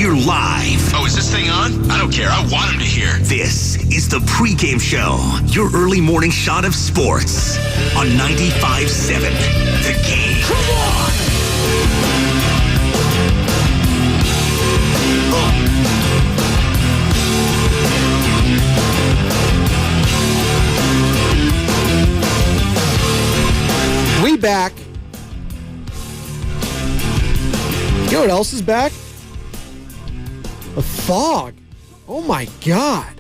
We're live. Oh, is this thing on? I don't care. I want him to hear. This is the Pregame Show, your early morning shot of sports on 95.7 The Game. Come on! We back. You know what else is back? The fog. Oh my God.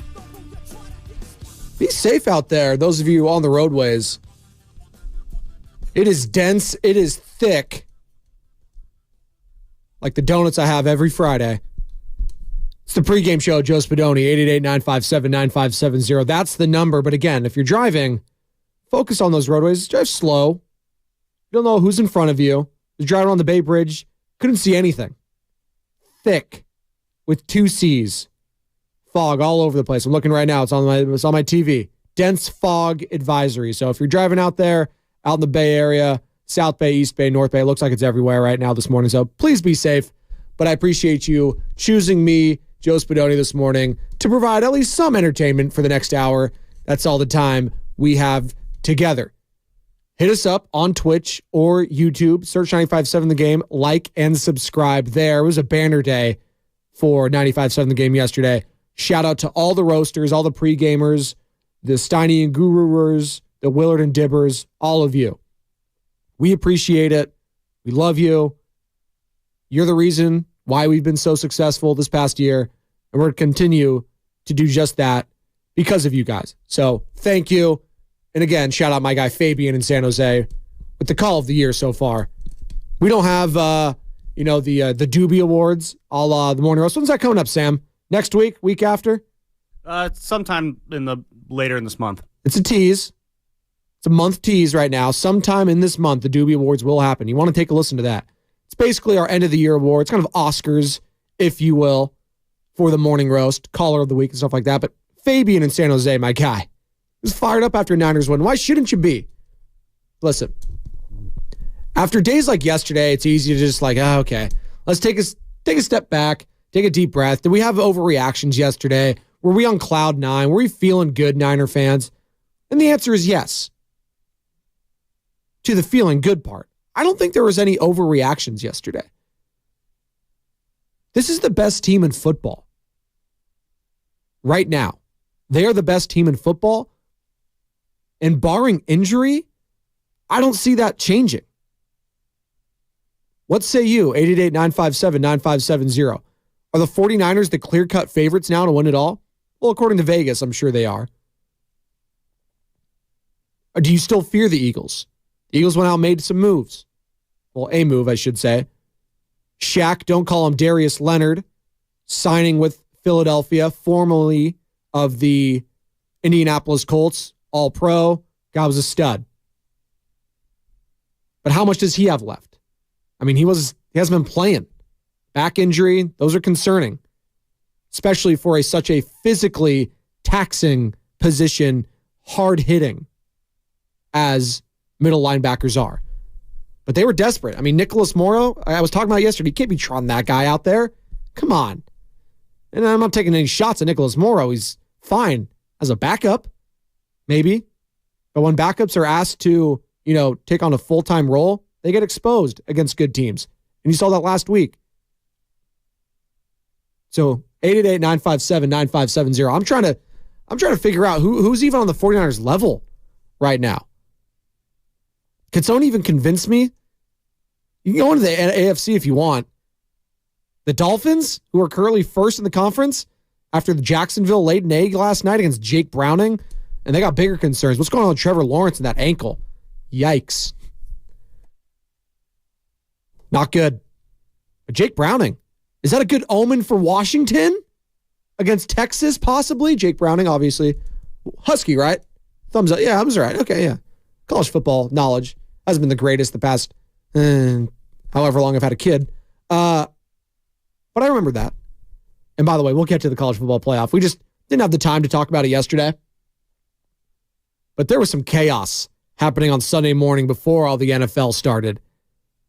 Be safe out there, those of you on the roadways. It is dense. It is thick. Like the donuts I have every Friday. It's the Pregame Show, Joe Spadoni, 888-957-9570. That's the number. But again, if you're driving, focus on those roadways. Drive slow. You don't know who's in front of you. You're driving on the Bay Bridge. Couldn't see anything. Thick with 2 C's. Fog all over the place. I'm looking right now. It's on my TV. Dense fog advisory. So if you're driving out there, out in the Bay Area, South Bay, East Bay, North Bay, it looks like it's everywhere right now this morning. So please be safe. But I appreciate you choosing me, Joe Spadoni, this morning to provide at least some entertainment for the next hour. That's all the time we have together. Hit us up on Twitch or YouTube. Search 95.7 The Game. Like and subscribe there. It was a banner day for 95.7 The Game yesterday. Shout out to all the roasters, all the pre-gamers, the Steiny and Gurus, the Willard and Dibbers, all of you. We appreciate it. We love you. You're the reason why we've been so successful this past year, and we're going to continue to do just that because of you guys. So thank you. And again, shout out my guy Fabian in San Jose with the call of the year so far. We don't have, the Doobie Awards, a la the Morning Roast. When's that coming up, Sam? Next week? Week after? Sometime later in this month. It's a tease. It's a month tease right now. Sometime in this month, the Doobie Awards will happen. You want to take a listen to that. It's basically our end of the year award. It's kind of Oscars, if you will, for the Morning Roast, Caller of the Week and stuff like that. But Fabian in San Jose, my guy, was fired up after Niners win. Why shouldn't you be? Listen, after days like yesterday, it's easy to just okay, let's take a step back, take a deep breath. Did we have overreactions yesterday? Were we on cloud nine? Were we feeling good, Niner fans? And the answer is yes. To the feeling good part. I don't think there was any overreactions yesterday. This is the best team in football. Right now. They are the best team in football. And barring injury, I don't see that changing. What say you? 888-957-9570. Are the 49ers the clear-cut favorites now to win it all? Well, according to Vegas, I'm sure they are. Or do you still fear the Eagles? The Eagles went out and made some moves. Well, a move, I should say. Shaq, don't call him Darius Leonard, signing with Philadelphia, formerly of the Indianapolis Colts, All-Pro. Guy was a stud. But how much does he have left? I mean, he hasn't been playing. Back injury, those are concerning, especially for such a physically taxing position, hard-hitting as middle linebackers are. But they were desperate. I mean, Nicholas Morrow, I was talking about yesterday, you can't be trotting that guy out there. Come on. And I'm not taking any shots at Nicholas Morrow. He's fine as a backup, maybe. But when backups are asked to, take on a full-time role, they get exposed against good teams. And you saw that last week. So 888-957-9570. I'm trying to figure out who's even on the 49ers level right now. Can someone even convince me? You can go into the AFC if you want. The Dolphins, who are currently first in the conference after the Jacksonville laid an egg last night against Jake Browning, and they got bigger concerns. What's going on with Trevor Lawrence and that ankle? Yikes. Not good. But Jake Browning, is that a good omen for Washington? Against Texas, possibly? Jake Browning, obviously. Husky, right? Thumbs up. Yeah, I was right. Okay, yeah. College football knowledge hasn't been the greatest the past however long I've had a kid. But I remember that. And by the way, we'll get to the college football playoff. We just didn't have the time to talk about it yesterday. But there was some chaos happening on Sunday morning before all the NFL started.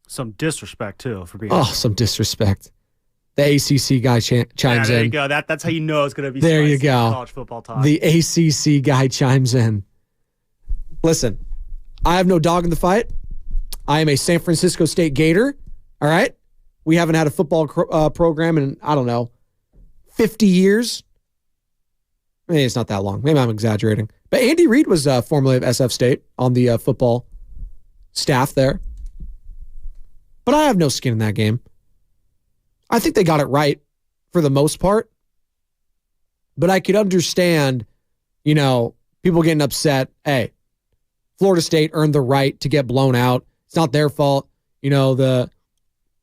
Some disrespect, too, for being some disrespect. The ACC guy chimes there in. you go. That's how you know it's going to be there you spicy go. college football talk. The ACC guy chimes in. Listen, I have no dog in the fight. I am a San Francisco State Gator. All right? We haven't had a football program in, I don't know, 50 years. Maybe it's not that long. Maybe I'm exaggerating. But Andy Reid was formerly of SF State on the football staff there. But I have no skin in that game. I think they got it right for the most part. But I could understand, people getting upset. Hey, Florida State earned the right to get blown out. It's not their fault. The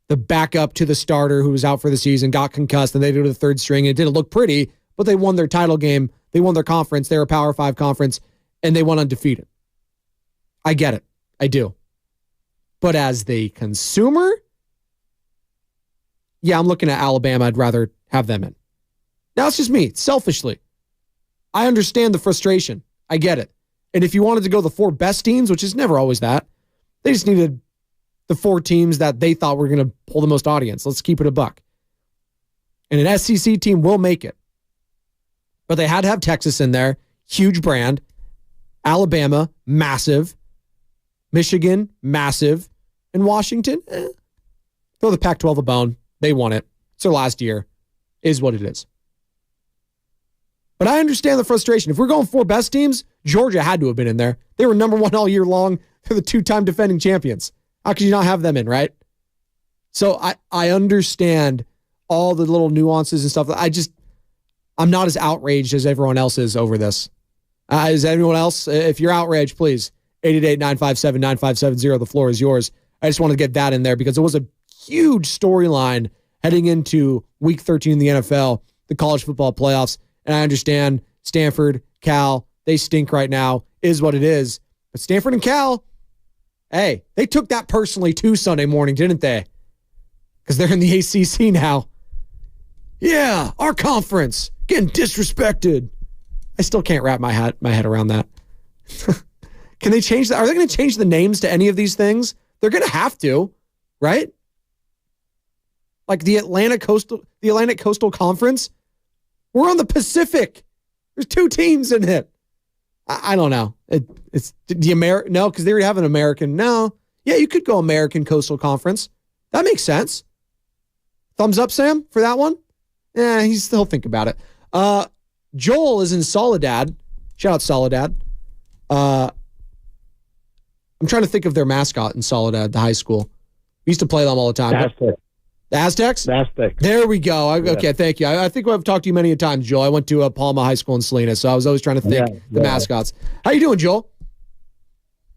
backup to the starter who was out for the season got concussed, and they go to the third string. And it didn't look pretty, but they won their title game. They won their conference. They're a Power 5 conference, and they went undefeated. I get it. I do. But as the consumer, yeah, I'm looking at Alabama. I'd rather have them in. Now, it's just me, selfishly. I understand the frustration. I get it. And if you wanted to go the 4 best teams, which is never always that, they just needed the 4 teams that they thought were going to pull the most audience. Let's keep it a buck. And an SEC team will make it. But they had to have Texas in there. Huge brand. Alabama, massive. Michigan, massive. And Washington, throw the Pac-12 a bone. They won it. It's their last year. Is what it is. But I understand the frustration. If we're going 4 best teams, Georgia had to have been in there. They were number 1 all year long. They're the 2-time defending champions. How could you not have them in, right? So I understand all the little nuances and stuff. I'm not as outraged as everyone else is over this. Is anyone else? If you're outraged, please, 888-957-9570. The floor is yours. I just want to get that in there because it was a huge storyline heading into Week 13 in the NFL, the college football playoffs. And I understand Stanford, Cal, they stink right now, is what it is. But Stanford and Cal, hey, they took that personally too Sunday morning, didn't they? Because they're in the ACC now. Yeah, our conference getting disrespected. I still can't wrap my head around that. Can they change that? Are they going to change the names to any of these things? They're going to have to, right? Like the Atlantic Coastal Conference. We're on the Pacific. There's 2 teams in it. I don't know. It's the no, because they already have an American. No, yeah, you could go American Coastal Conference. That makes sense. Thumbs up, Sam, for that one. Yeah, he's still think about it. Joel is in Soledad. Shout out Soledad. I'm trying to think of their mascot in Soledad, the high school. We used to play them all the time. The Aztecs? Aztecs. There we go. Okay, thank you. I think I've talked to you many a times, Joel. I went to Palma High School in Salinas, so I was always trying to think the mascots. How you doing, Joel?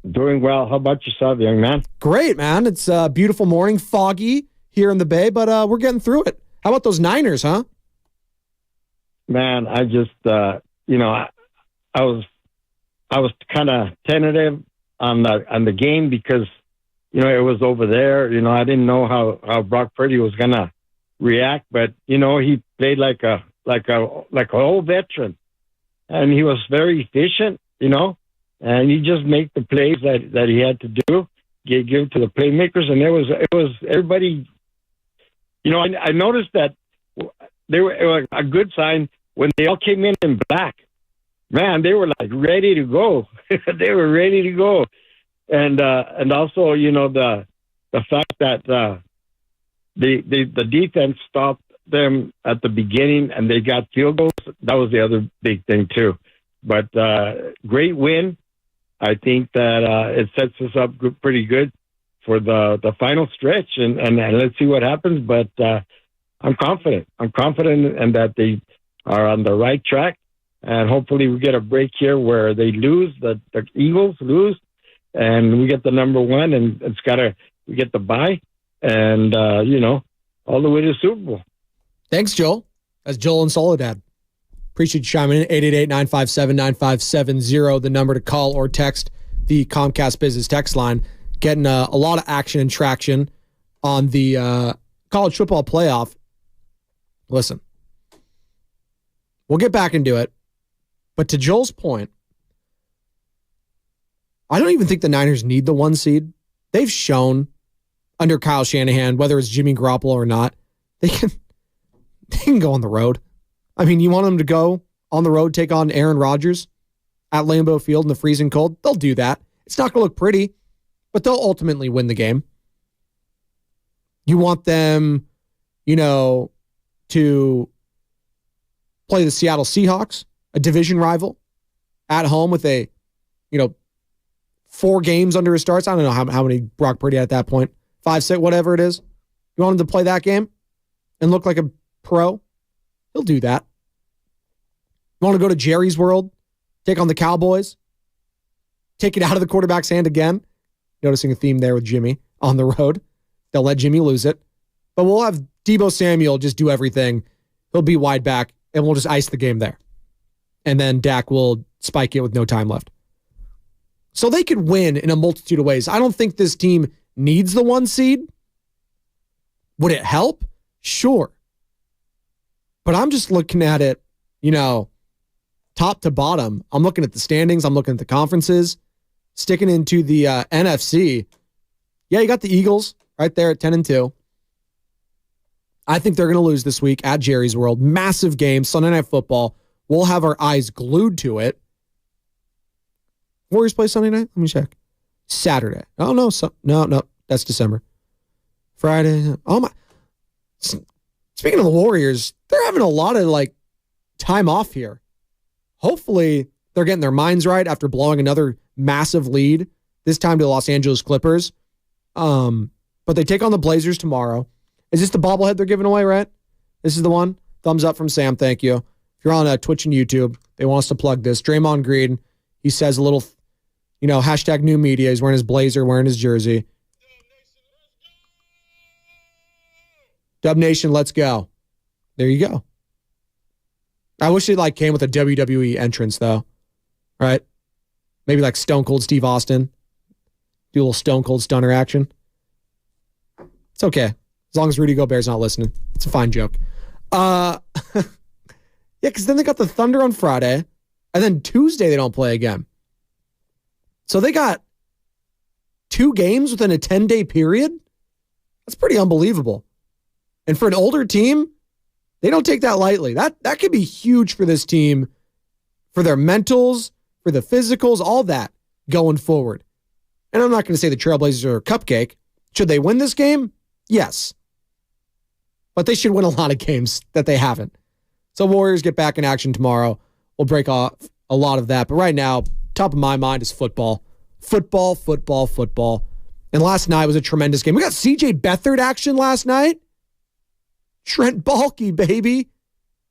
Doing well. How about yourself, young man? Great, man. It's a beautiful morning, foggy here in the Bay, but we're getting through it. How about those Niners, huh? Man, I just, I was kind of tentative on the game because it was over there. I didn't know how Brock Purdy was gonna react, but he played like a old veteran, and he was very efficient. And he just made the plays that he had to do, give to the playmakers, and it was everybody. I noticed that it was a good sign when they all came in black. Man, they were like ready to go. They were ready to go. And also, the fact that the defense stopped them at the beginning and they got field goals, that was the other big thing too. But great win. I think that it sets us up pretty good for the final stretch, and let's see what happens. But I'm confident. I'm confident in that they are on the right track, and hopefully we get a break here where they lose, the Eagles lose, and we get the number 1, and we get the bye, and all the way to the Super Bowl. Thanks, Joel. That's Joel in Soledad. Appreciate you chiming in. 888-957-9570, the number to call or text the Comcast Business text line. Getting a lot of action and traction on the college football playoff. Listen, we'll get back into it. But to Joel's point, I don't even think the Niners need the 1 seed. They've shown under Kyle Shanahan, whether it's Jimmy Garoppolo or not, they They can go on the road. I mean, you want them to go on the road, take on Aaron Rodgers at Lambeau Field in the freezing cold? They'll do that. It's not going to look pretty, but they'll ultimately win the game. You want them, to play the Seattle Seahawks, a division rival, at home with 4 games under his starts. I don't know how many Brock Purdy had at that point. 5, 6, whatever it is. You want him to play that game and look like a pro? He'll do that. You want to go to Jerry's World, take on the Cowboys, take it out of the quarterback's hand again. Noticing a theme there with Jimmy on the road. They'll let Jimmy lose it. But we'll have Deebo Samuel just do everything. He'll be wide back, and we'll just ice the game there. And then Dak will spike it with no time left. So they could win in a multitude of ways. I don't think this team needs the 1 seed. Would it help? Sure. But I'm just looking at it, top to bottom. I'm looking at the standings. I'm looking at the conferences. Sticking into the NFC. Yeah, you got the Eagles right there at 10-2. I think they're going to lose this week at Jerry's World. Massive game, Sunday Night Football. We'll have our eyes glued to it. Warriors play Sunday night? Let me check. Saturday. Oh, no. No. That's December. Friday. Oh, my. Speaking of the Warriors, they're having a lot of, time off here. Hopefully, they're getting their minds right after blowing another massive lead, this time to the Los Angeles Clippers. But they take on the Blazers tomorrow. Is this the bobblehead they're giving away, right? This is the one? Thumbs up from Sam, thank you. If you're on Twitch and YouTube, they want us to plug this. Draymond Green, he says a little, hashtag new media. He's wearing his blazer, wearing his jersey. Dub Nation, let's go. There you go. I wish it came with a WWE entrance, though. Right? Maybe Stone Cold Steve Austin. Do a little Stone Cold Stunner action. It's okay. As long as Rudy Gobert's not listening. It's a fine joke. Yeah, because then they got the Thunder on Friday, and then Tuesday they don't play again. So they got 2 games within a 10-day period? That's pretty unbelievable. And for an older team, they don't take that lightly. That could be huge for this team, for their mentals, for the physicals, all that going forward. And I'm not going to say the Trailblazers are a cupcake. Should they win this game? Yes. But they should win a lot of games that they haven't. So Warriors get back in action tomorrow. We'll break off a lot of that. But right now, top of my mind is football. Football. And last night was a tremendous game. We got C.J. Beathard action last night. Trent Baalke, baby.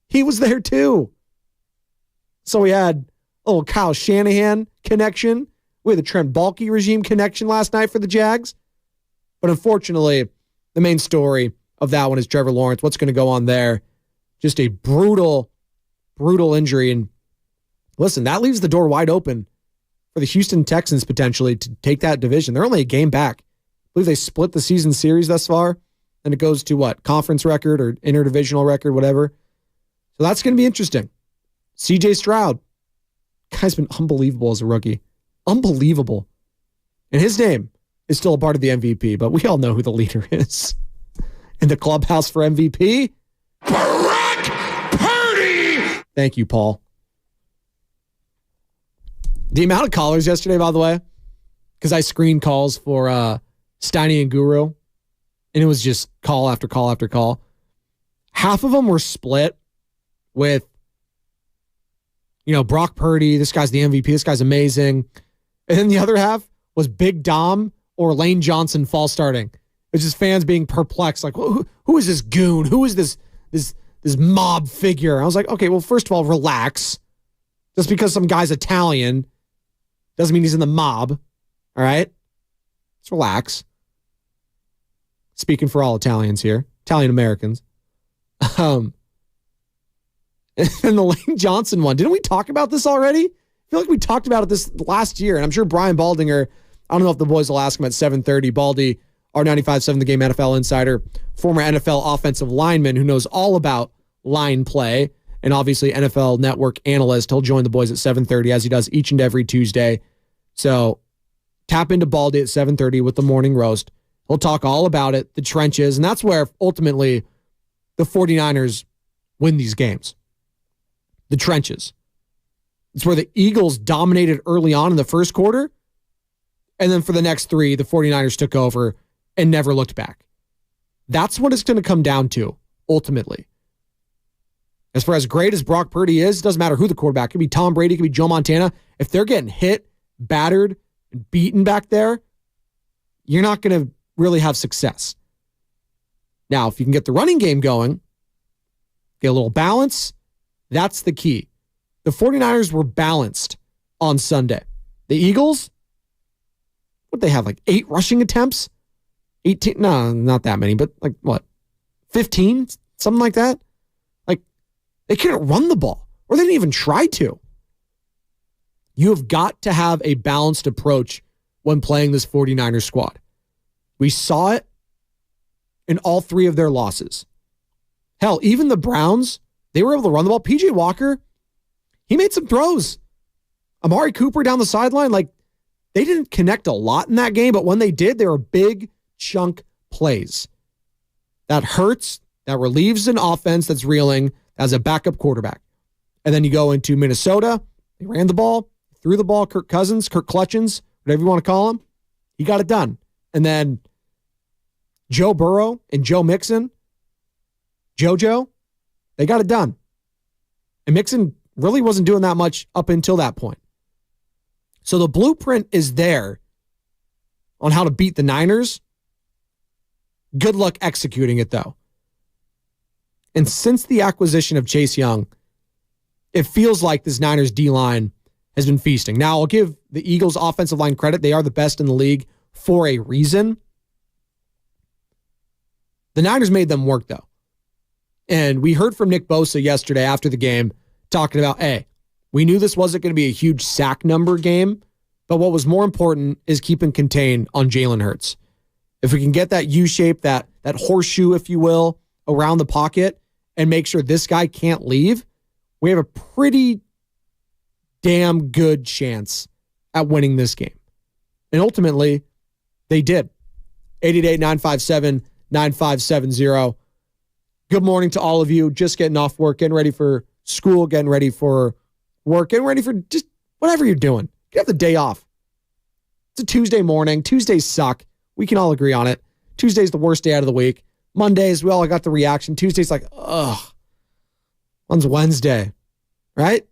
He was there too. So we had a little Kyle Shanahan connection. We had the Trent Baalke regime connection last night for the Jags. But unfortunately, the main story of that one is Trevor Lawrence. What's going to go on there? Just a brutal injury. And listen, that leaves the door wide open for the Houston Texans potentially to take that division. They're only a game back. I believe they split the season series thus far. And it goes to what? Conference record or interdivisional record, whatever. So that's going to be interesting. CJ Stroud. Guy's been unbelievable as a rookie. Unbelievable. And his name is still a part of the MVP, but we all know who the leader is. In the clubhouse for MVP? Brock Purdy! Thank you, Paul. The amount of callers yesterday, by the way, because I screened calls for Steiny and Guru, and it was just call after call after call. Half of them were split with, Brock Purdy, this guy's the MVP, this guy's amazing. And then the other half was Big Dom or Lane Johnson false starting. It's just fans being perplexed, like, who is this goon? Who is this mob figure? I was like, okay, well, first of all, relax. Just because some guy's Italian doesn't mean he's in the mob. All right? Just relax. Speaking for all Italians here, Italian Americans. And the Lane Johnson one, didn't we talk about this already? I feel like we talked about it this last year, and I'm sure Brian Baldinger, I don't know if the boys will ask him at 7:30. Baldy, our 95.7 The Game NFL insider, former NFL offensive lineman who knows all about line play, and obviously NFL Network analyst. He'll join the boys at 7:30 as he does each and every Tuesday. So tap into Baldy at 7:30 with the morning roast. He'll talk all about it, the trenches, and that's where ultimately the 49ers win these games. The trenches. It's where the Eagles dominated early on in the first quarter, and then for the next three, the 49ers took over and never looked back. That's what it's going to come down to, ultimately. As far as great as Brock Purdy is, it doesn't matter who the quarterback. It could be Tom Brady, it could be Joe Montana. If they're getting hit, battered, and beaten back there, you're not going to really have success. Now, if you can get the running game going, get a little balance, that's the key. The 49ers were balanced on Sunday. The Eagles, what they have, like 8 rushing attempts? 18? No, not that many, but like what? 15? Something like that? Like, they couldn't run the ball, or they didn't even try to. You have got to have a balanced approach when playing this 49ers squad. We saw it in all 3 of their losses. Hell, even the Browns, they were able to run the ball. PJ Walker, he made some throws. Amari Cooper down the sideline, like, they didn't connect a lot in that game, but when they did, they were big chunk plays. That hurts. That relieves an offense that's reeling as a backup quarterback. And then you go into Minnesota. They ran the ball, threw the ball. Kirk Clutchins, whatever you want to call him, he got it done. And then Joe Burrow and Joe Mixon, JoJo, they got it done. And Mixon really wasn't doing that much up until that point. So the blueprint is there on how to beat the Niners. Good luck executing it, though. And since the acquisition of Chase Young, it feels like this Niners D-line has been feasting. Now, I'll give the Eagles' offensive line credit. They are the best in the league for a reason. The Niners made them work, though. And we heard from Nick Bosa yesterday after the game talking about, hey, we knew this wasn't going to be a huge sack number game, but what was more important is keeping contained on Jalen Hurts. If we can get that U-shape, that horseshoe, if you will, around the pocket and make sure this guy can't leave, we have a pretty damn good chance at winning this game. And ultimately, they did. 888-957-9570. Good morning to all of you. Just getting off work, getting ready for school, getting ready for work, getting ready for just whatever you're doing. You have the day off. It's a Tuesday morning. Tuesdays suck. We can all agree on it. Tuesday's the worst day out of the week. Mondays, we all got the reaction. Tuesday's like, ugh. When's Wednesday? Right?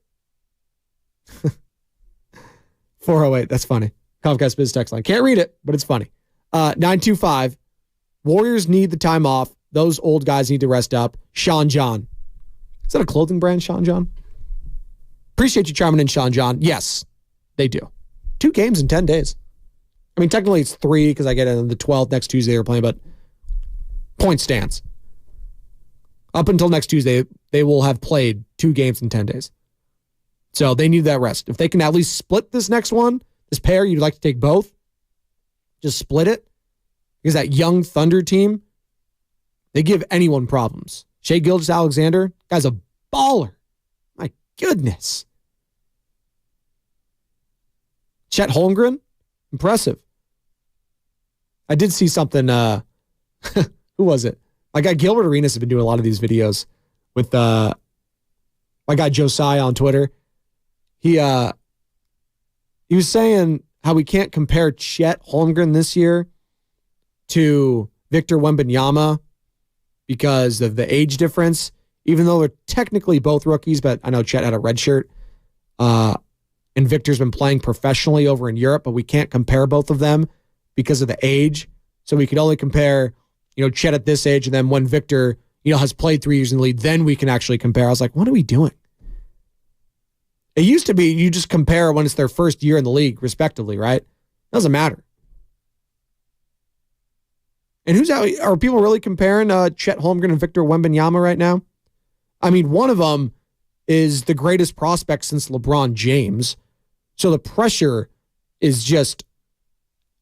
408, that's funny. Comcast Biz text line. Can't read it, but it's funny. 925, Warriors need the time off. Those old guys need to rest up. Sean John. Is that a clothing brand, Sean John? Appreciate you chiming in, Sean John. Yes, they do. 2 games in 10 days. I mean, technically it's 3 because I get it on the 12th next Tuesday they're playing, but point stands. Up until next Tuesday, they will have played 2 games in 10 days. So they need that rest. If they can at least split this next one, this pair, you'd like to take both, just split it. Because that young Thunder team, they give anyone problems. Shai Gilgeous-Alexander, guy's a baller. My goodness. Chet Holmgren, impressive. I did see something, who was it? My guy Gilbert Arenas has been doing a lot of these videos with my guy Josiah on Twitter. He was saying how we can't compare Chet Holmgren this year to Victor Wembanyama because of the age difference, even though they're technically both rookies, but I know Chet had a red shirt. And Victor's been playing professionally over in Europe, but we can't compare both of them because of the age. So we could only compare, Chet at this age, and then when Victor, has played 3 years in the league, then we can actually compare. I was like, what are we doing? It used to be you just compare when it's their first year in the league, respectively, right? Doesn't matter. And are people really comparing Chet Holmgren and Victor Wembanyama right now? I mean, one of them is the greatest prospect since LeBron James. So the pressure is just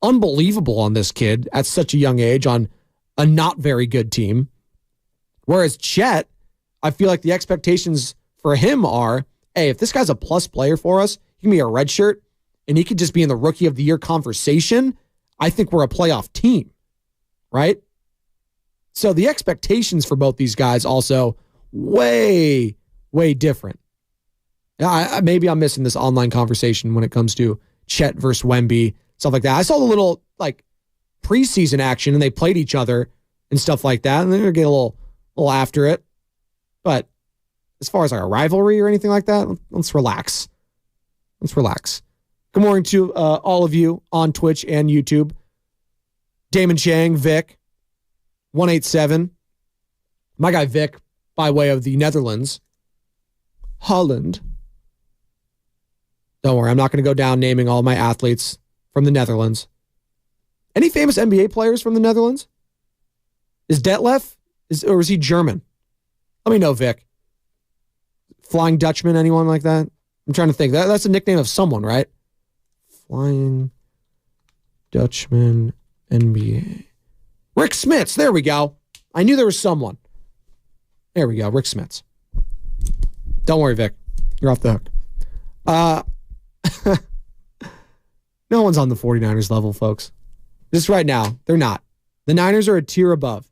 unbelievable on this kid at such a young age on a not very good team. Whereas Chet, I feel like the expectations for him are, hey, if this guy's a plus player for us, he can be a red shirt and he could just be in the rookie of the year conversation. I think we're a playoff team, right? So the expectations for both these guys also way, way different. Maybe I'm missing this online conversation when it comes to Chet versus Wemby, stuff like that. I saw the little preseason action and they played each other and stuff like that, and they're gonna get a little after it. But as far as a rivalry or anything like that, let's relax. Let's relax. Good morning to all of you on Twitch and YouTube. Damon Chang, Vic, 187. My guy Vic, by way of the Netherlands. Holland. Don't worry, I'm not going to go down naming all my athletes from the Netherlands. Any famous NBA players from the Netherlands? Is Detlef? Or is he German? Let me know, Vic. Flying Dutchman, anyone like that? I'm trying to think. That's a nickname of someone, right? Flying Dutchman NBA. Rick Smits. There we go. I knew there was someone. There we go. Rick Smits. Don't worry, Vic. You're off the hook. No one's on the 49ers level, folks. Just right now, they're not. The Niners are a tier above.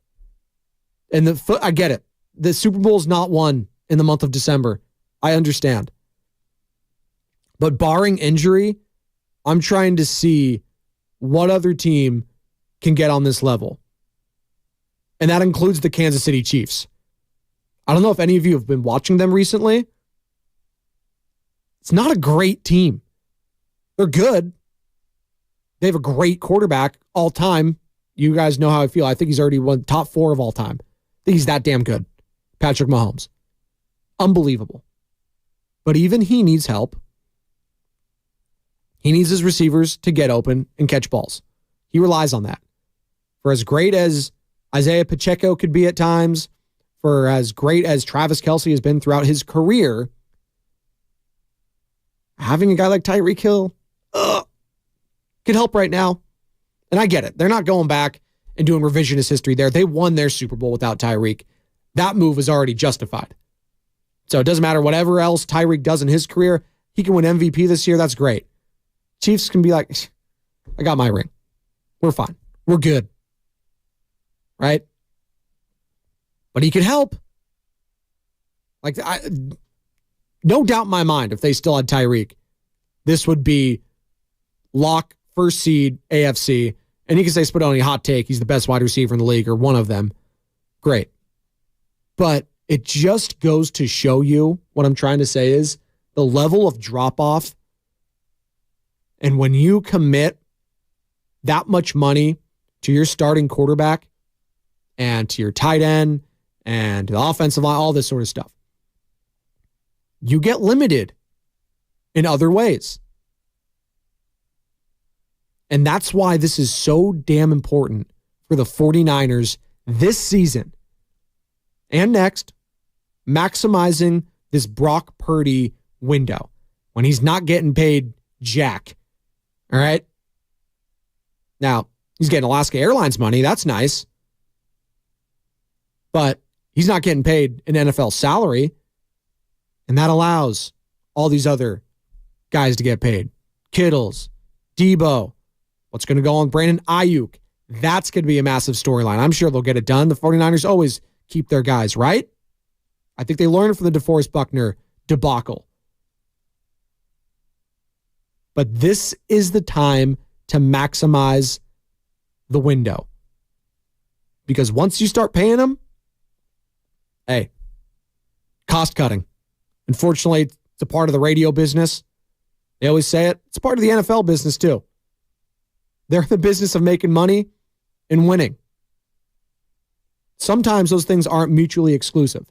And I get it. The Super Bowl is not won in the month of December. I understand. But barring injury, I'm trying to see what other team can get on this level. And that includes the Kansas City Chiefs. I don't know if any of you have been watching them recently. It's not a great team. They're good. They have a great quarterback all time. You guys know how I feel. I think he's already won top 4 of all time. I think he's that damn good. Patrick Mahomes. Unbelievable. But even he needs help. He needs his receivers to get open and catch balls. He relies on that. For as great as Isaiah Pacheco could be at times, for as great as Travis Kelce has been throughout his career, having a guy like Tyreek Hill could help right now. And I get it. They're not going back and doing revisionist history there. They won their Super Bowl without Tyreek. That move was already justified. So it doesn't matter whatever else Tyreek does in his career. He can win MVP this year. That's great. Chiefs can be like, I got my ring. We're fine. We're good. Right? But he could help. No doubt in my mind, if they still had Tyreek, this would be lock, first seed, AFC. And you can say Spadoni, hot take, he's the best wide receiver in the league, or one of them. Great. But it just goes to show you what I'm trying to say is the level of drop-off. And when you commit that much money to your starting quarterback and to your tight end and the offensive line, all this sort of stuff, you get limited in other ways. And that's why this is so damn important for the 49ers this season and next, maximizing this Brock Purdy window when he's not getting paid jack. All right? Now, he's getting Alaska Airlines money. That's nice. But he's not getting paid an NFL salary. And that allows all these other guys to get paid. Kittles, Debo. What's going to go on Brandon Ayuk? That's going to be a massive storyline. I'm sure they'll get it done. The 49ers always keep their guys, right? I think they learned from the DeForest Buckner debacle. But this is the time to maximize the window. Because once you start paying them, hey, cost cutting. Unfortunately, it's a part of the radio business. They always say it. It's part of the NFL business too. They're in the business of making money and winning. Sometimes those things aren't mutually exclusive.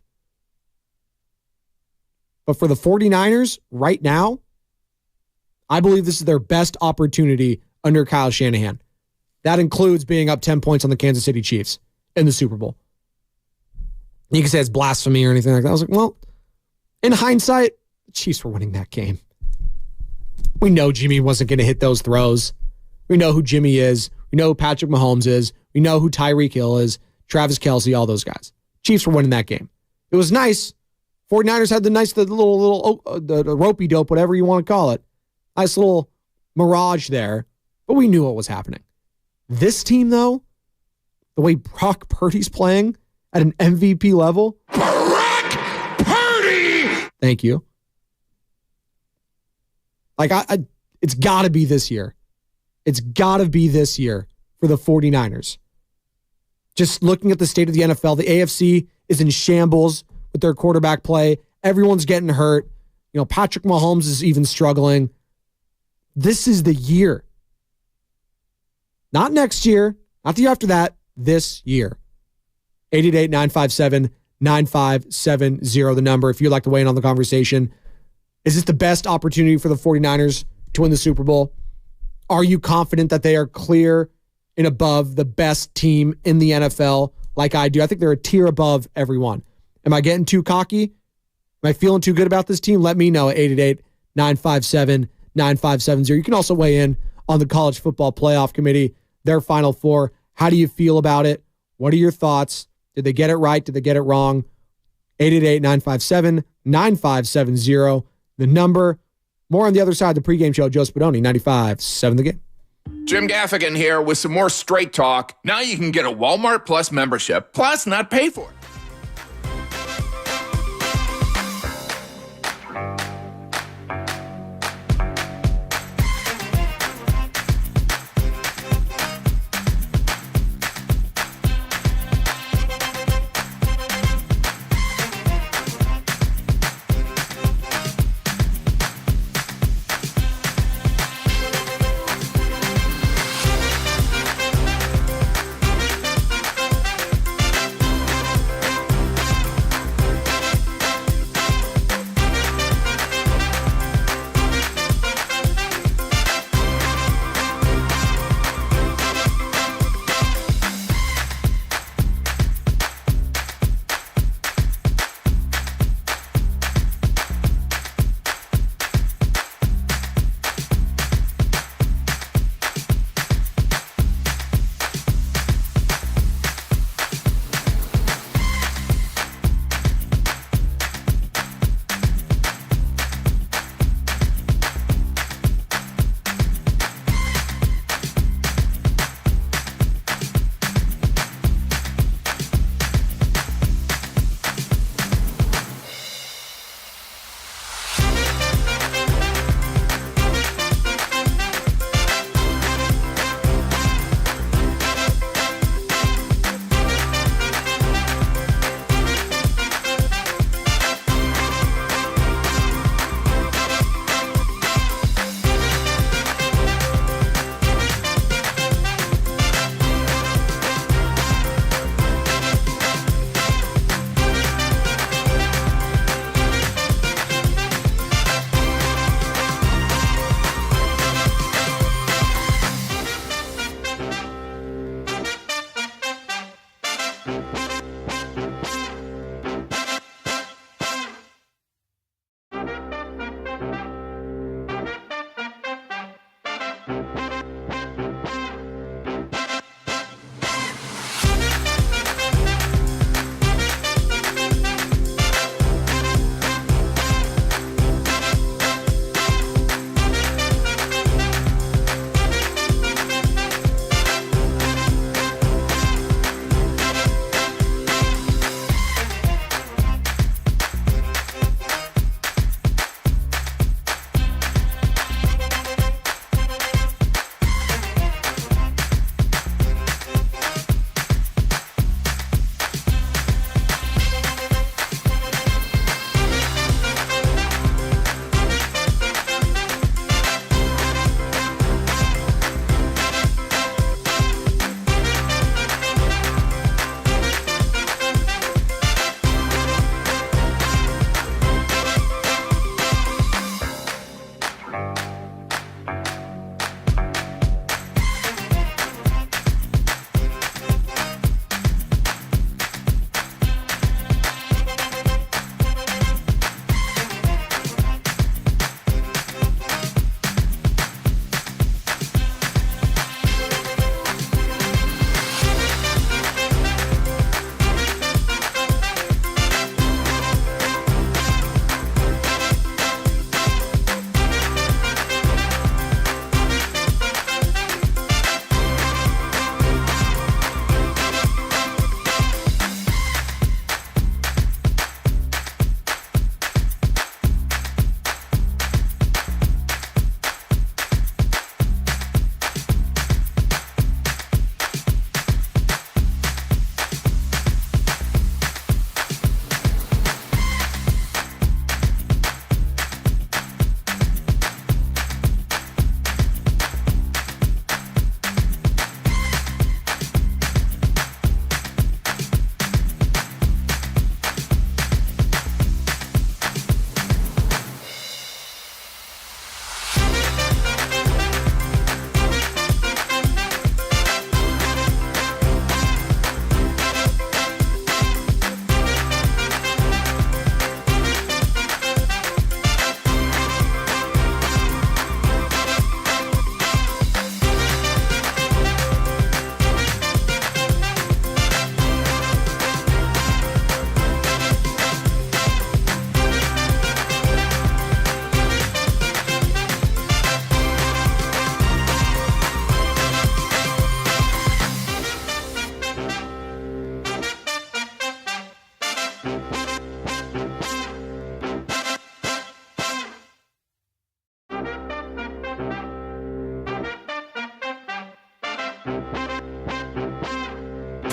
But for the 49ers right now, I believe this is their best opportunity under Kyle Shanahan. That includes being up 10 points on the Kansas City Chiefs in the Super Bowl. You can say it's blasphemy or anything like that. I was like, well, in hindsight, the Chiefs were winning that game. We know Jimmy wasn't going to hit those throws. We know who Jimmy is. We know who Patrick Mahomes is. We know who Tyreek Hill is, Travis Kelce, all those guys. Chiefs were winning that game. It was nice. 49ers had the the ropey dope, whatever you want to call it. Nice little mirage there, but we knew what was happening. This team, though, the way Brock Purdy's playing at an MVP level, Barack Thank you. Like, it's got to be this year. It's got to be this year for the 49ers. Just looking at the state of the NFL, the AFC is in shambles with their quarterback play. Everyone's getting hurt. You know, Patrick Mahomes is even struggling. This is the year. Not next year, not the year after that, this year. 888-957-9570, the number, if you'd like to weigh in on the conversation. Is this the best opportunity for the 49ers to win the Super Bowl? Are you confident that they are clear and above the best team in the NFL like I do? I think they're a tier above everyone. Am I getting too cocky? Am I feeling too good about this team? Let me know at 888-957-9570. You can also weigh in on the College Football Playoff Committee, their Final Four. How do you feel about it? What are your thoughts? Did they get it right? Did they get it wrong? 888-957-9570. The number. More on the other side of the pregame show. Joe Spadoni, 95.7 The Game. Jim Gaffigan here with some more straight talk. Now you can get a Walmart Plus membership, plus not pay for it.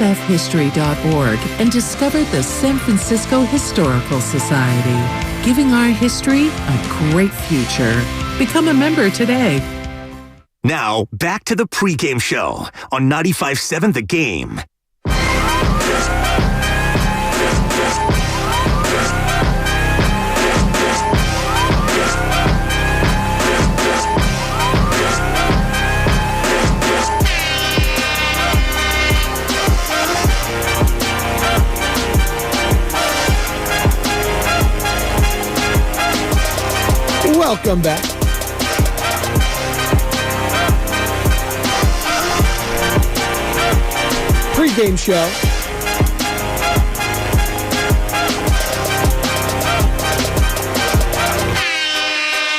ffhistory.org and discover the San Francisco Historical Society, giving our history a great future. Become a member today. Now, back to the pregame show on 95.7 The Game. Welcome back. Pre-game show.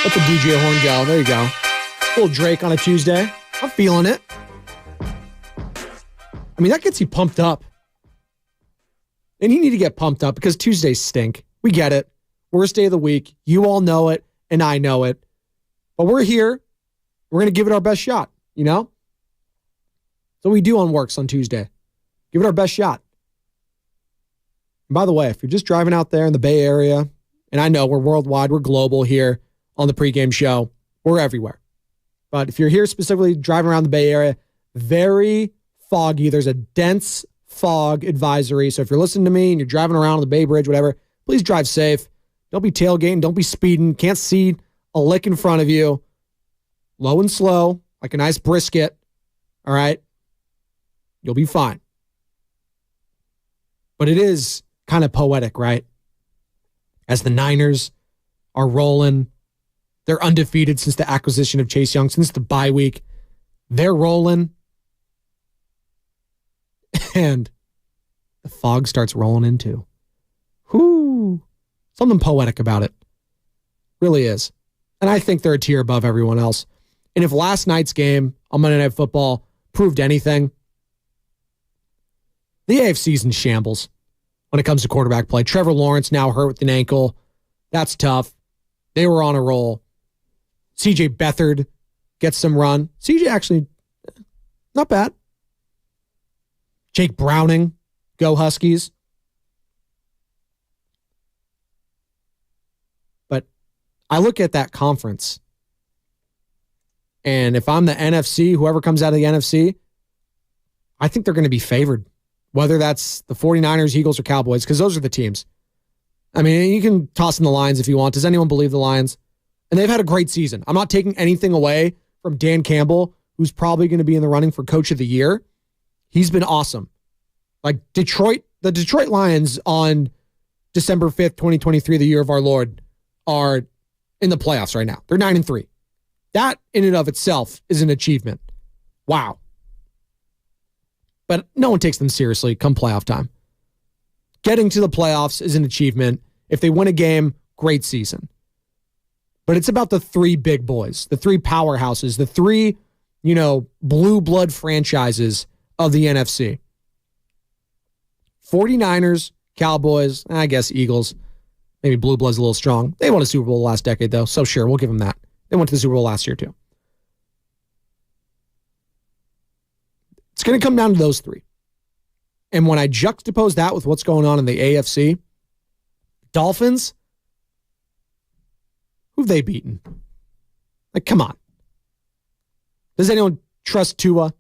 Let the DJ horn go. There you go. Little Drake on a Tuesday. I'm feeling it. I mean, that gets you pumped up. And you need to get pumped up because Tuesdays stink. We get it. Worst day of the week. You all know it, and I know it. But we're here. We're going to give it our best shot, you know? So we do on Works on Tuesday. Give it our best shot. And by the way, if you're just driving out there in the Bay Area, and I know we're worldwide, we're global here on the pregame show, we're everywhere. But if you're here specifically driving around the Bay Area, very foggy. There's a dense fog advisory. So if you're listening to me and you're driving around on the Bay Bridge, whatever, please drive safe. Don't be tailgating. Don't be speeding. Can't see a lick in front of you. Low and slow, like a nice brisket. All right? You'll be fine. But it is kind of poetic, right? As the Niners are rolling. They're undefeated since the acquisition of Chase Young, since the bye week. They're rolling. And the fog starts rolling in too. Whoo. Something poetic about it. Really is. And I think they're a tier above everyone else. And if last night's game on Monday Night Football proved anything, the AFC's in shambles when it comes to quarterback play. Trevor Lawrence now hurt with an ankle. That's tough. They were on a roll. CJ Beathard gets some run. CJ actually, not bad. Jake Browning, go Huskies. But I look at that conference, and if I'm the NFC, whoever comes out of the NFC, I think they're going to be favored, whether that's the 49ers, Eagles, or Cowboys, because those are the teams. I mean, you can toss in the Lions if you want. Does anyone believe the Lions? And they've had a great season. I'm not taking anything away from Dan Campbell, who's probably going to be in the running for Coach of the Year. He's been awesome. Like the Detroit Lions on December 5th, 2023, the year of our Lord, are in the playoffs right now. They're 9-3. That in and of itself is an achievement. Wow. But no one takes them seriously come playoff time. Getting to the playoffs is an achievement. If they win a game, great season. But it's about the three big boys, the three powerhouses, the three, blue blood franchises of the NFC. 49ers, Cowboys, I guess Eagles. Maybe blue blood's a little strong. They won a Super Bowl last decade, though, so sure, we'll give them that. They went to the Super Bowl last year, too. It's going to come down to those three. And when I juxtapose that with what's going on in the AFC, Dolphins, who've they beaten? Like, come on. Does anyone trust Tua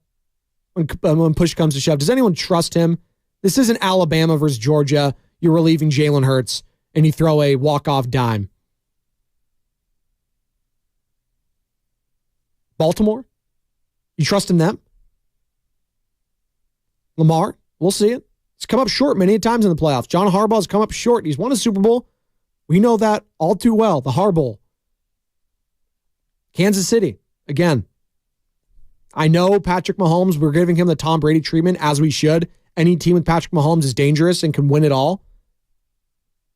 when push comes to shove? Does anyone trust him? This isn't Alabama versus Georgia. You're relieving Jalen Hurts, and you throw a walk-off dime. Baltimore? You trusting them? Lamar? We'll see it. He's come up short many times in the playoffs. John Harbaugh's come up short. He's won a Super Bowl. We know that all too well. The Harbaugh. Kansas City. Again. I know Patrick Mahomes, we're giving him the Tom Brady treatment, as we should. Any team with Patrick Mahomes is dangerous and can win it all.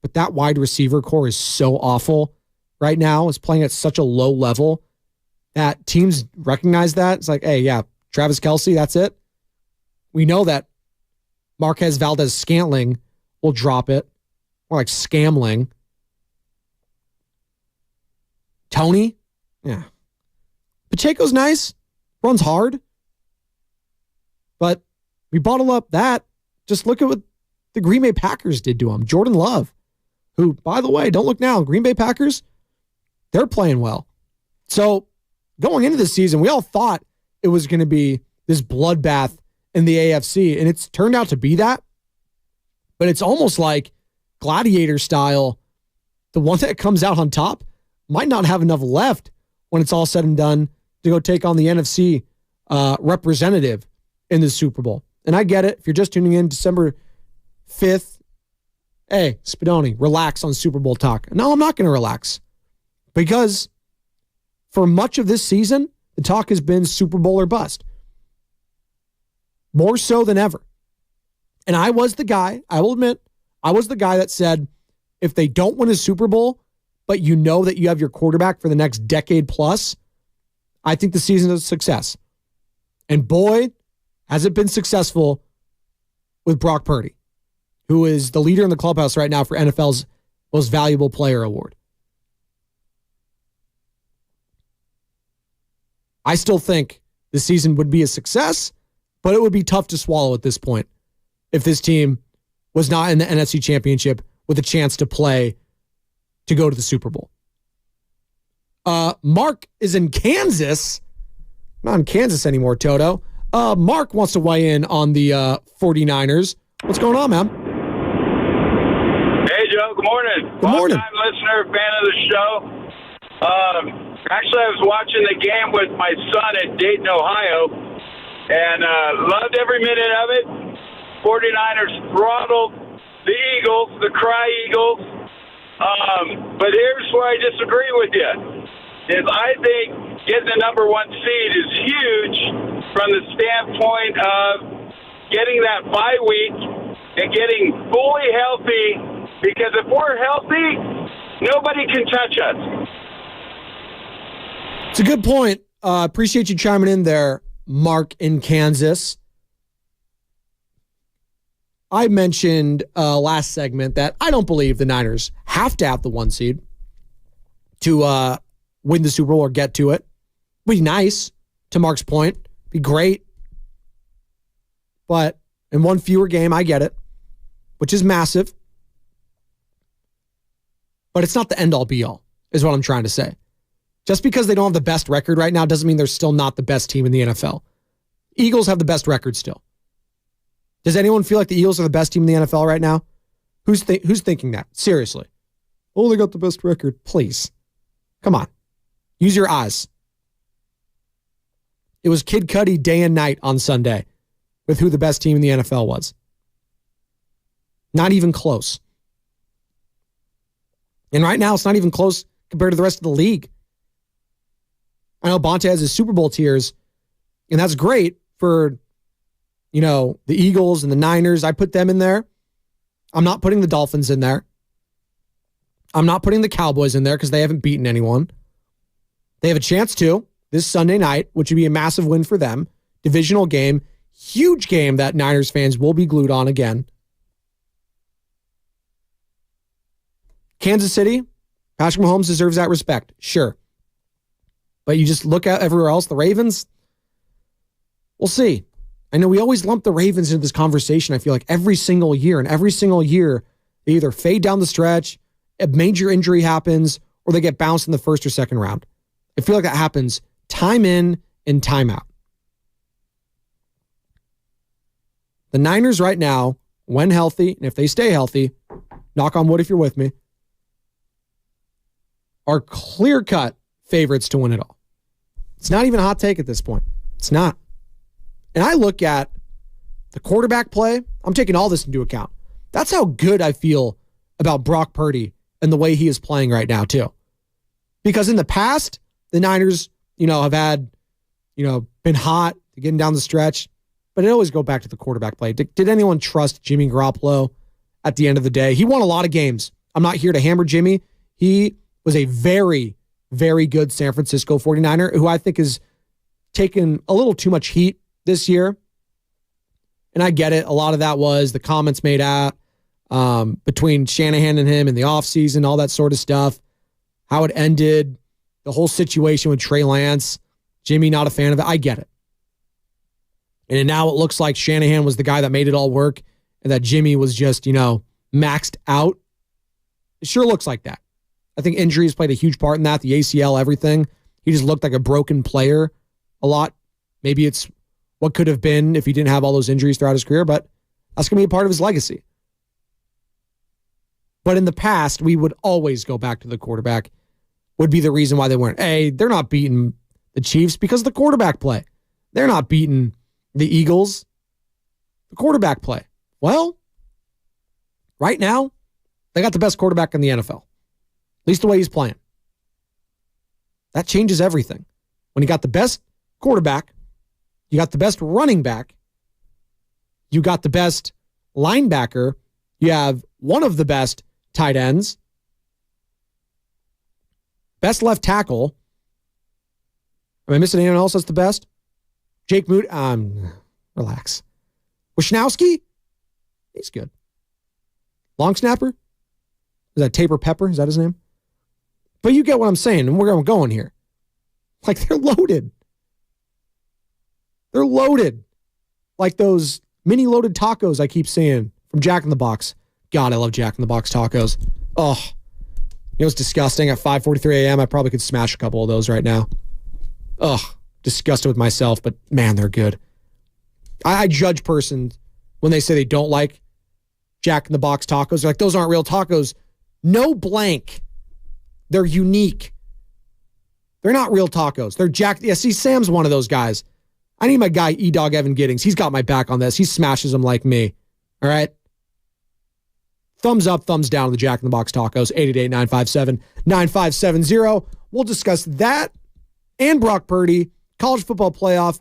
But that wide receiver core is so awful right now. It's playing at such a low level that teams recognize that. It's like, hey, yeah, Travis Kelce, that's it. We know that Marquez Valdez-Scantling will drop it. More like Scamling. Tony? Yeah. Pacheco's nice. Runs hard. But we bottle up that just look at what the Green Bay Packers did to him. Jordan Love, who, by the way, don't look now, Green Bay Packers, they're playing well. So going into the season, we all thought it was going to be this bloodbath in the AFC, and it's turned out to be that. But it's almost like gladiator style. The one that comes out on top might not have enough left when it's all said and done to go take on the NFC representative in the Super Bowl. And I get it. If you're just tuning in December 5th, hey, Spadoni, relax on Super Bowl talk. No, I'm not going to relax. Because for much of this season, the talk has been Super Bowl or bust. More so than ever. And I was the guy, I will admit, I was the guy that said, if they don't win a Super Bowl, but you know that you have your quarterback for the next decade plus, I think the season is a success. And boy, has it been successful with Brock Purdy, who is the leader in the clubhouse right now for NFL's Most Valuable Player Award. I still think the season would be a success, but it would be tough to swallow at this point if this team was not in the NFC Championship with a chance to play to go to the Super Bowl. Mark is in Kansas. Not in Kansas anymore, Toto. Mark wants to weigh in on the 49ers. What's going on, man? Hey, Joe. Good morning. Good morning. Long-time listener, fan of the show. Actually, I was watching the game with my son in Dayton, Ohio, and loved every minute of it. 49ers throttled the Eagles, the Cry Eagles. But here's where I disagree with you. Is I think getting the number one seed is huge from the standpoint of getting that bye week and getting fully healthy, because if we're healthy, nobody can touch us. It's a good point. Appreciate you chiming in there, Mark in Kansas. I mentioned last segment that I don't believe the Niners have to have the one seed to win the Super Bowl or get to it. Be nice, to Mark's point. Be great. But in one fewer game, I get it, which is massive. But it's not the end-all, be-all, is what I'm trying to say. Just because they don't have the best record right now doesn't mean they're still not the best team in the NFL. Eagles have the best record still. Does anyone feel like the Eagles are the best team in the NFL right now? Who's thinking that? Seriously. Oh, they got the best record. Please. Come on. Use your eyes. It was Kid Cudi day and night on Sunday with who the best team in the NFL was. Not even close. And right now, it's not even close compared to the rest of the league. I know Bonte has his Super Bowl tiers, and that's great for, the Eagles and the Niners. I put them in there. I'm not putting the Dolphins in there. I'm not putting the Cowboys in there because they haven't beaten anyone. They have a chance to this Sunday night, which would be a massive win for them. Divisional game, huge game that Niners fans will be glued on again. Kansas City, Patrick Mahomes deserves that respect, sure. But you just look at everywhere else, the Ravens, we'll see. I know we always lump the Ravens into this conversation, I feel like, every single year. And every single year, they either fade down the stretch, a major injury happens, or they get bounced in the first or second round. I feel like that happens time in and time out. The Niners right now, when healthy, and if they stay healthy, knock on wood if you're with me, are clear-cut favorites to win it all. It's not even a hot take at this point. It's not. And I look at the quarterback play. I'm taking all this into account. That's how good I feel about Brock Purdy and the way he is playing right now, too. Because in the past, the Niners, have had, been hot, getting down the stretch, but it always go back to the quarterback play. Did anyone trust Jimmy Garoppolo at the end of the day? He won a lot of games. I'm not here to hammer Jimmy. He was a very, very good San Francisco 49er who I think has taken a little too much heat this year. And I get it. A lot of that was the comments made out between Shanahan and him in the offseason, all that sort of stuff, how it ended, the whole situation with Trey Lance, Jimmy not a fan of it. I get it. And now it looks like Shanahan was the guy that made it all work, and that Jimmy was just, maxed out. It sure looks like that. I think injuries played a huge part in that, the ACL, everything. He just looked like a broken player a lot. Maybe it's what could have been if he didn't have all those injuries throughout his career, but that's going to be a part of his legacy. But in the past, we would always go back to the quarterback, would be the reason why they weren't. Hey, they're not beating the Chiefs because of the quarterback play. They're not beating the Eagles. The quarterback play. Well, right now, they got the best quarterback in the NFL. At least the way he's playing. That changes everything. When you got the best quarterback, you got the best running back, you got the best linebacker, you have one of the best tight ends, best left tackle. Am I missing anyone else that's the best? Jake Moody, relax. Wishnowski, he's good. Long snapper, is that Tabor Pepper? Is that his name? But you get what I'm saying, and we're going here. Like, they're loaded. They're loaded. Like those mini loaded tacos I keep seeing from Jack in the Box. God, I love Jack in the Box tacos. Oh, it's disgusting. At 5:43 a.m., I probably could smash a couple of those right now. Ugh, disgusted with myself, but man, they're good. I judge persons when they say they don't like Jack in the Box tacos. They're like, those aren't real tacos. No blank. They're unique. They're not real tacos. They're Jack. Yeah, see, Sam's one of those guys. I need my guy, E-Dog Evan Giddings. He's got my back on this. He smashes them like me. All right? Thumbs up, thumbs down to the Jack in the Box tacos. 888-957-9570. We'll discuss that and Brock Purdy, college football playoff.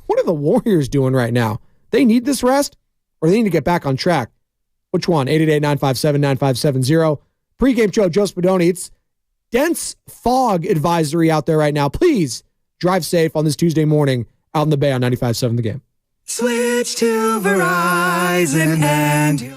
What are the Warriors doing right now? They need this rest or they need to get back on track? Which one? 888-957-9570. Pregame show, Joe Spadoni. It's dense fog advisory out there right now. Please drive safe on this Tuesday morning out in the Bay on 95.7 The Game. Switch to Verizon and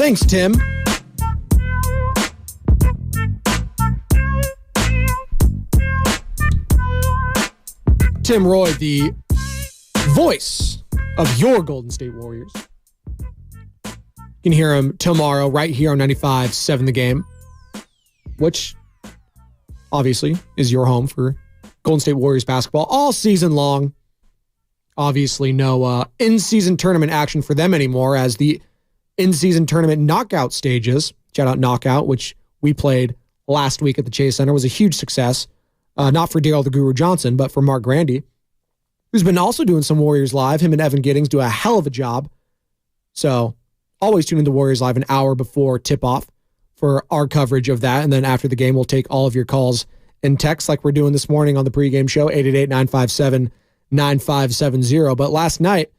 Thanks, Tim. Tim Roy, the voice of your Golden State Warriors. You can hear him tomorrow right here on 95.7 The Game, which obviously is your home for Golden State Warriors basketball all season long. Obviously no in-season tournament action for them anymore as the in-season tournament knockout stages, shout out Knockout, which we played last week at the Chase Center, was a huge success. Not for Daryl the Guru Johnson, but for Mark Grandy, who's been also doing some Warriors Live. Him and Evan Giddings do a hell of a job. So always tune into Warriors Live an hour before tip-off for our coverage of that. And then after the game, we'll take all of your calls and texts like we're doing this morning on the pregame show, 888-957-9570. But last night,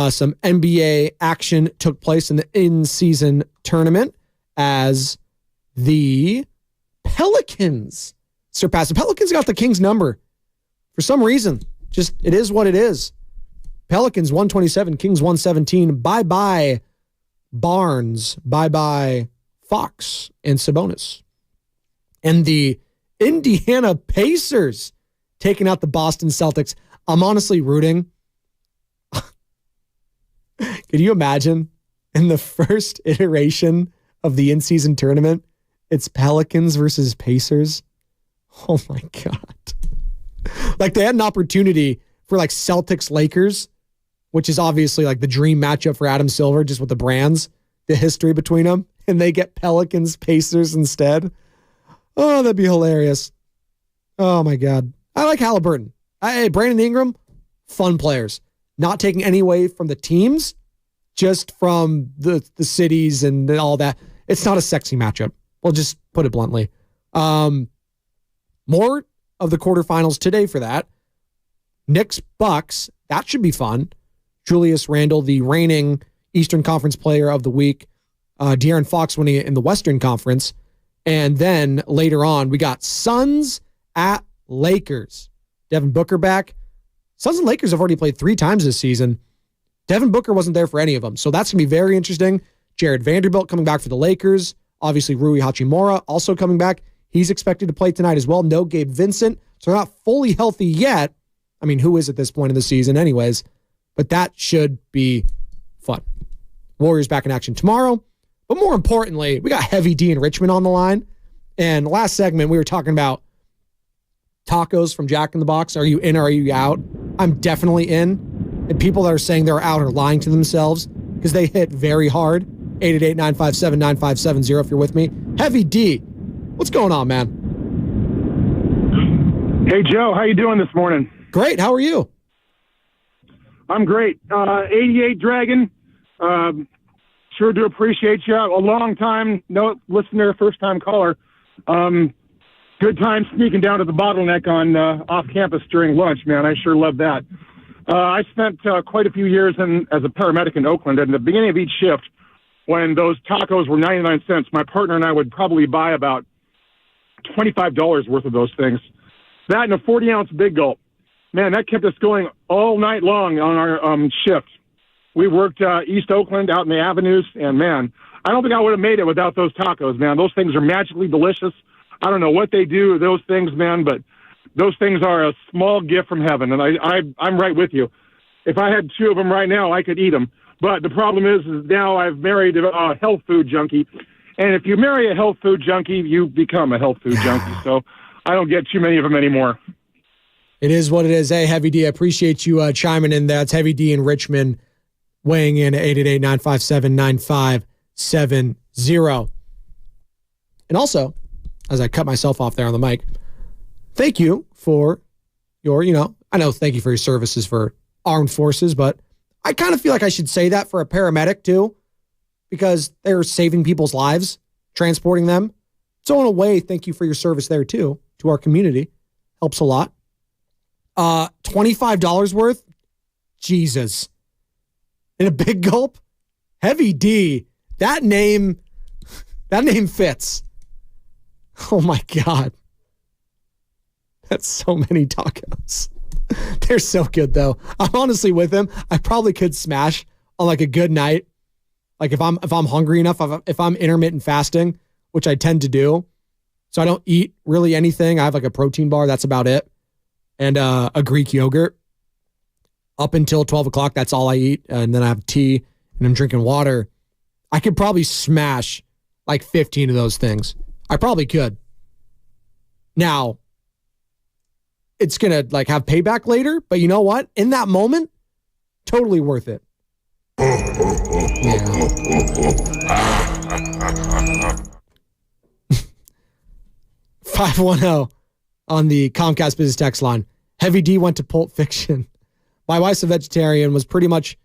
some NBA action took place in the in-season tournament as the Pelicans surpassed. The Pelicans got the Kings number for some reason. Just, it is what it is. Pelicans 127, Kings 117. Bye-bye Barnes. Bye-bye Fox and Sabonis. And the Indiana Pacers taking out the Boston Celtics. I'm honestly rooting. Could you imagine in the first iteration of the in-season tournament, it's Pelicans versus Pacers? Oh my God. Like they had an opportunity for like Celtics Lakers, which is obviously like the dream matchup for Adam Silver, just with the brands, the history between them, and they get Pelicans Pacers instead. Oh, that'd be hilarious. Oh my God. I like Halliburton. Hey, Brandon Ingram, fun players. Not taking any away from the teams, just from the cities and all that. It's not a sexy matchup. We'll just put it bluntly. More of the quarterfinals today for that. Knicks Bucks, that should be fun. Julius Randle, the reigning Eastern Conference Player of the Week. De'Aaron Fox winning it in the Western Conference. And then later on, we got Suns at Lakers. Devin Booker back. Suns and Lakers have already played 3 times this season. Devin Booker wasn't there for any of them. So that's going to be very interesting. Jared Vanderbilt coming back for the Lakers. Obviously, Rui Hachimura also coming back. He's expected to play tonight as well. No Gabe Vincent. So they're not fully healthy yet. I mean, who is at this point in the season anyways? But that should be fun. Warriors back in action tomorrow. But more importantly, we got Heavy D and Richmond on the line. And last segment, we were talking about tacos from Jack in the Box. Are you in or are you out? I'm definitely in. And people that are saying they're out are lying to themselves because they hit very hard. 888-957-9570 if you're with me. Heavy D, what's going on, man? Hey, Joe. How you doing this morning? Great. How are you? I'm great. 88 Dragon. Sure do appreciate you. A long time no listener, first time caller. Good time sneaking down to the bottleneck on off campus during lunch, man. I sure love that. I spent quite a few years as a paramedic in Oakland. At the beginning of each shift, when those tacos were 99 cents, my partner and I would probably buy about $25 worth of those things. That and a 40-ounce Big Gulp. Man, that kept us going all night long on our shift. We worked East Oakland out in the avenues, and, man, I don't think I would have made it without those tacos, man. Those things are magically delicious. I don't know what they do, those things, man, but those things are a small gift from heaven, and I'm right with you. If I had 2 of them right now, I could eat them. But the problem is now I've married a health food junkie, and if you marry a health food junkie, you become a health food junkie. So I don't get too many of them anymore. It is what it is. Hey, Heavy D, I appreciate you chiming in there. It's Heavy D in Richmond weighing in at 888-957-9570. And also, as I cut myself off there on the mic, thank you for your, I know thank you for your services for armed forces, but I kind of feel like I should say that for a paramedic too, because they're saving people's lives, transporting them. So in a way, thank you for your service there too, to our community. Helps a lot. $25 worth? Jesus. In a Big Gulp? Heavy D. That name fits. Oh my God. That's so many tacos. They're so good though. I'm honestly with him. I probably could smash on like a good night Like if I'm hungry enough, if I'm intermittent fasting, which I tend to do, so I don't eat really anything. I have like a protein bar. That's about it. And a Greek yogurt. Up until 12 o'clock, that's all I eat. And then I have tea and I'm drinking water. I could probably smash like 15 of those things. I probably could. Now, it's going to like have payback later, but you know what? In that moment, totally worth it. Yeah. 510 on the Comcast Business Text line. Heavy D went to Pulp Fiction. My wife's a vegetarian, was pretty much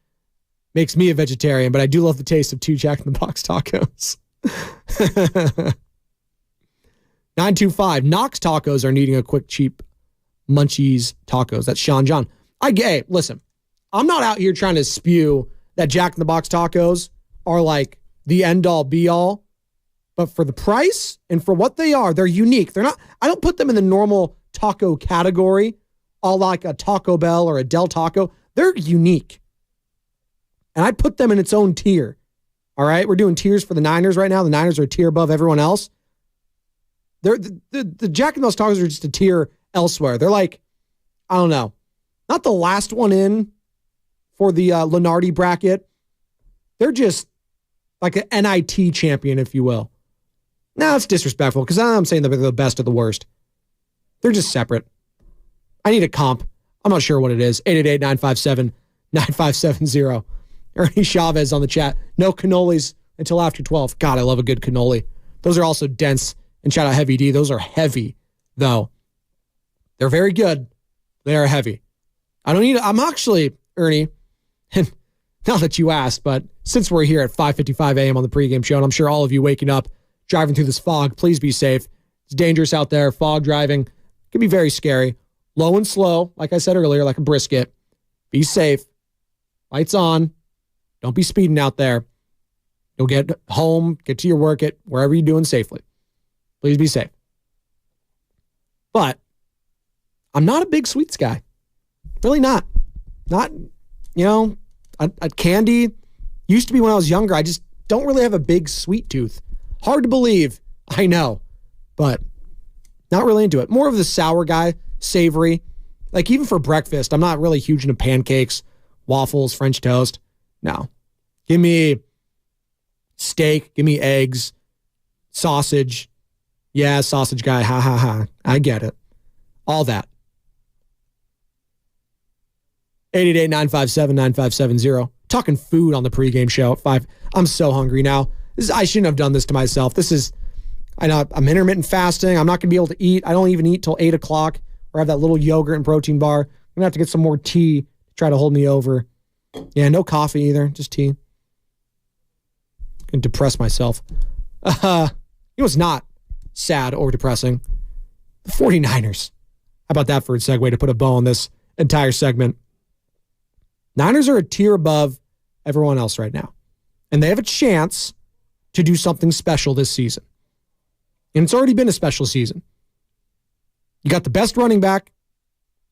makes me a vegetarian, but I do love the taste of 2 Jack in the Box tacos. 925. Knox Tacos are needing a quick, cheap Munchies tacos. That's Sean John. Hey, listen, I'm not out here trying to spew that Jack in the Box tacos are like the end all be all, but for the price and for what they are, they're unique. They're not, I don't put them in the normal taco category, all like a Taco Bell or a Del Taco. They're unique. And I put them in its own tier. All right. We're doing tiers for the Niners right now. The Niners are a tier above everyone else. The Jack in those tacos are just a tier elsewhere. They're like, I don't know, not the last one in for the Lenardi bracket. They're just like an NIT champion, if you will. Now it's disrespectful because I'm saying they're the best of the worst. They're just separate. I need a comp. I'm not sure what it is. 888-957-9570. Ernie Chavez on the chat. No cannolis until after 12. God, I love a good cannoli. Those are also dense. And shout out Heavy D. Those are heavy, though. They're very good. They are heavy. I'm actually, Ernie, and now that you asked, but since we're here at 5:55 a.m. on the pregame show, and I'm sure all of you waking up, driving through this fog, please be safe. It's dangerous out there. Fog driving can be very scary. Low and slow, like I said earlier, like a brisket. Be safe. Lights on. Don't be speeding out there. You'll get home, get to your work, at wherever you're doing safely. Please be safe. But I'm not a big sweets guy. Really not. Not, candy used to be when I was younger. I just don't really have a big sweet tooth. Hard to believe. I know. But not really into it. More of the sour guy, savory. Like even for breakfast, I'm not really huge into pancakes, waffles, French toast. No. Give me steak. Give me eggs. Sausage. Yeah, sausage guy. Ha, ha, ha. I get it. All that. 888-957-9570. Talking food on the pregame show at 5. I'm so hungry now. I shouldn't have done this to myself. I know I'm intermittent fasting. I'm not going to be able to eat. I don't even eat till 8 o'clock or have that little yogurt and protein bar. I'm going to have to get some more tea to try to hold me over. Yeah, no coffee either. Just tea. Going to depress myself. It was not sad or depressing. The 49ers. How about that for a segue to put a bow on this entire segment? Niners are a tier above everyone else right now. And they have a chance to do something special this season. And it's already been a special season. You got the best running back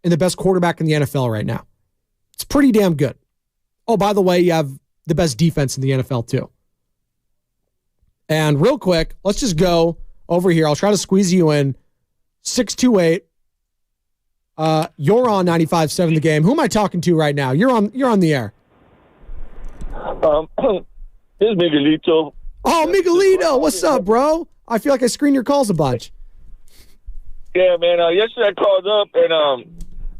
and the best quarterback in the NFL right now. It's pretty damn good. Oh, by the way, you have the best defense in the NFL too. And real quick, let's just go over here. I'll try to squeeze you in. 628. You're on 95.7 The Game. Who am I talking to right now? You're on the air. This is Miguelito. Oh, Miguelito. What's up, bro? I feel like I screen your calls a bunch. Yeah, man. Yesterday I called up and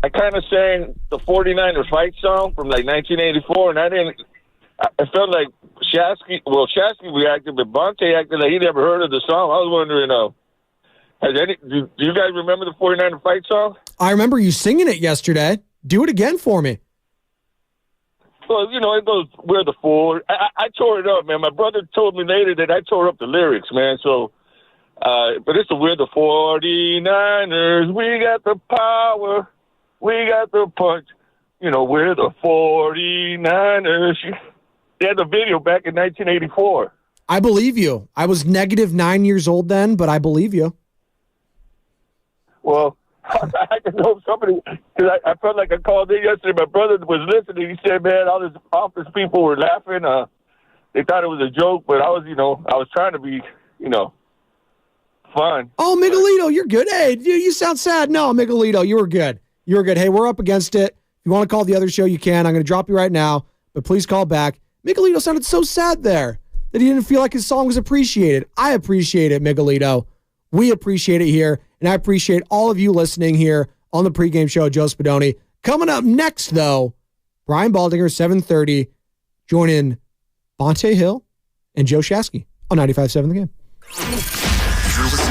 I kind of sang the 49ers fight song from like 1984, and I felt like Shasky reacted, but Bonte acted like he never heard of the song. I was wondering, do you guys remember the 49er fight song? I remember you singing it yesterday. Do it again for me. Well, it goes, "We're the four." I tore it up, man. My brother told me later that I tore up the lyrics, man. So, but it's "We're the 49ers. We got the power. We got the punch. We're the 49ers." They had the video back in 1984. I believe you. I was negative 9 years old then, but I believe you. Well, I can know somebody, because I felt like I called in yesterday. My brother was listening. He said, man, all his office people were laughing. they thought it was a joke, but I was trying to be, fun. Oh, Miguelito, you're good. Hey, dude, you sound sad. No, Miguelito, you were good. You were good. Hey, we're up against it. If you want to call the other show, you can. I'm going to drop you right now, but please call back. Miguelito sounded so sad there that he didn't feel like his song was appreciated. I appreciate it, Miguelito. We appreciate it here, and I appreciate all of you listening here on the pregame show, Joe Spadoni. Coming up next, though, Brian Baldinger, 7:30, join in Bonte Hill and Joe Shasky on 95.7 The Game.